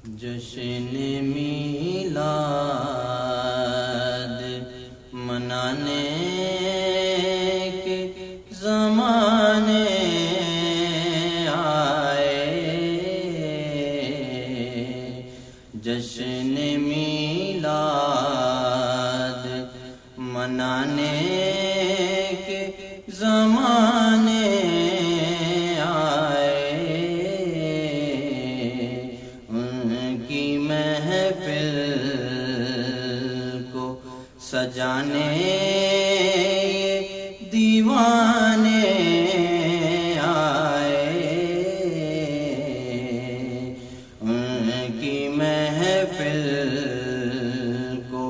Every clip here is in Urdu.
جشن میلاد منانے کے زمانے آئے، جشن میلاد منانے کے زمانے آئے، ان کی محفل کو سجانے دیوانے آئے، ان کی محفل کو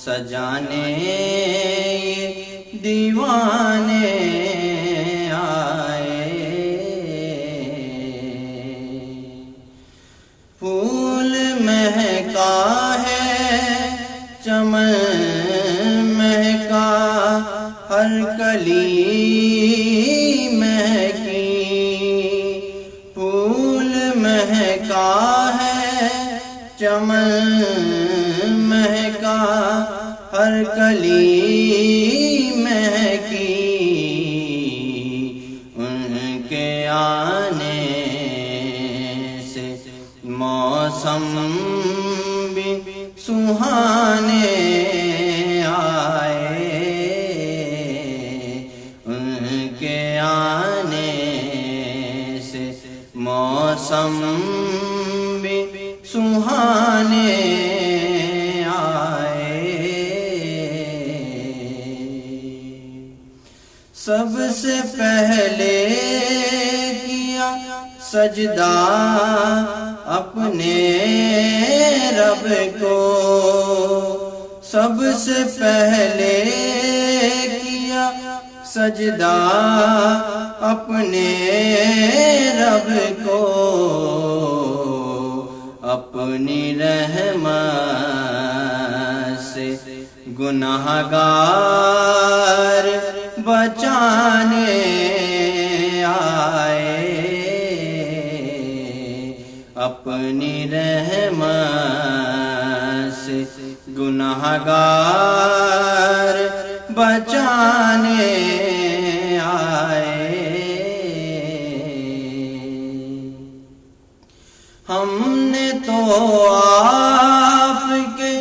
سجانے دیوانے آئے، پھول مہکا ہے چمن مہکا، ہر کلی مہکی، پھول مہکا ہے چمن مہکا، ہر کلی مہکی، ان کے آنے سے موسم بھی سہانے آئے، ان کے آنے سے موسم بھی سہانے آئے، سب سے پہلے کیا سجدہ اپنے رب کو، سب سے پہلے کیا سجدہ اپنے رب کو، اپنی رحمت سے گناہگار بچانے آئے، اپنی رحمت سے گناہگار بچانے آئے، ہم نے تو آپ کے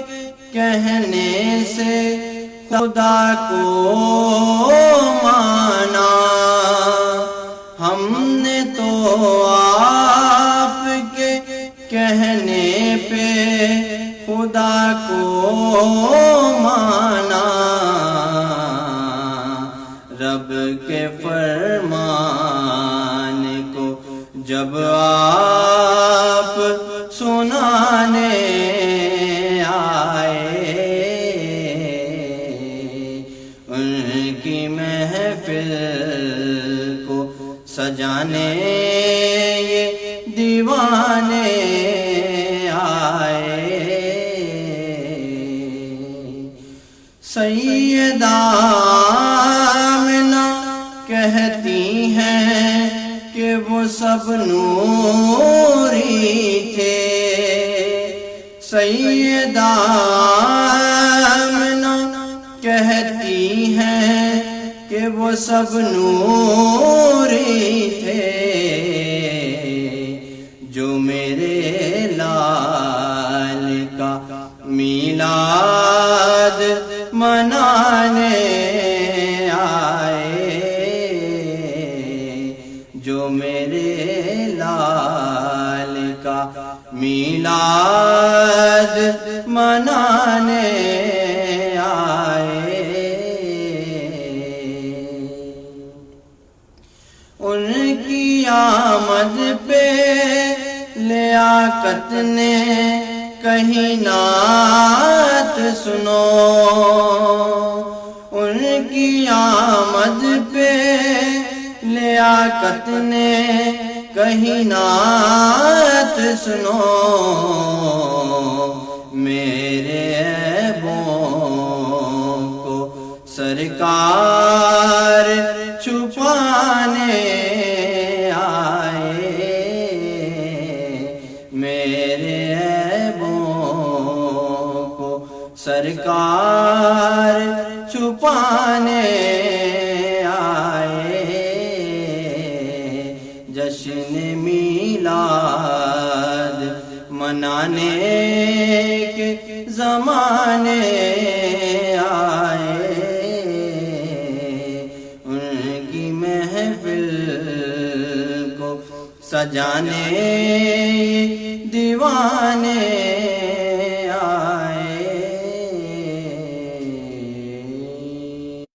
کہنے سے خدا کو مانا، ہم نے تو آپ کے کہنے پہ خدا کو مانا، رب کے فرمان کو جب آپ سنانے آئے، ان کی محفل کو سجانے یہ دیوانے آئے، سیدہ آمنہ کہتی ہیں کہ وہ سب نوری تھے، سیدہ آمنہ کہتی ہیں کہ وہ سب نوری تھے، جو میرے لال کا میلاد منانے آئے، جو میرے لال کا میلاد منانے آئے، ان کی آمد پہ لیاقت نے کہیں نعت سنو، ان کی آمد پہ لیاقت نے کہیں نعت سنو، میرے عیبوں کو سرکار چھپانے آئے، میرے عیبوں کو سرکار چھپانے آئے، جشن میلاد منانے کے زمانے آئے، ان کی محفل کو سجانے دیوانے آئے۔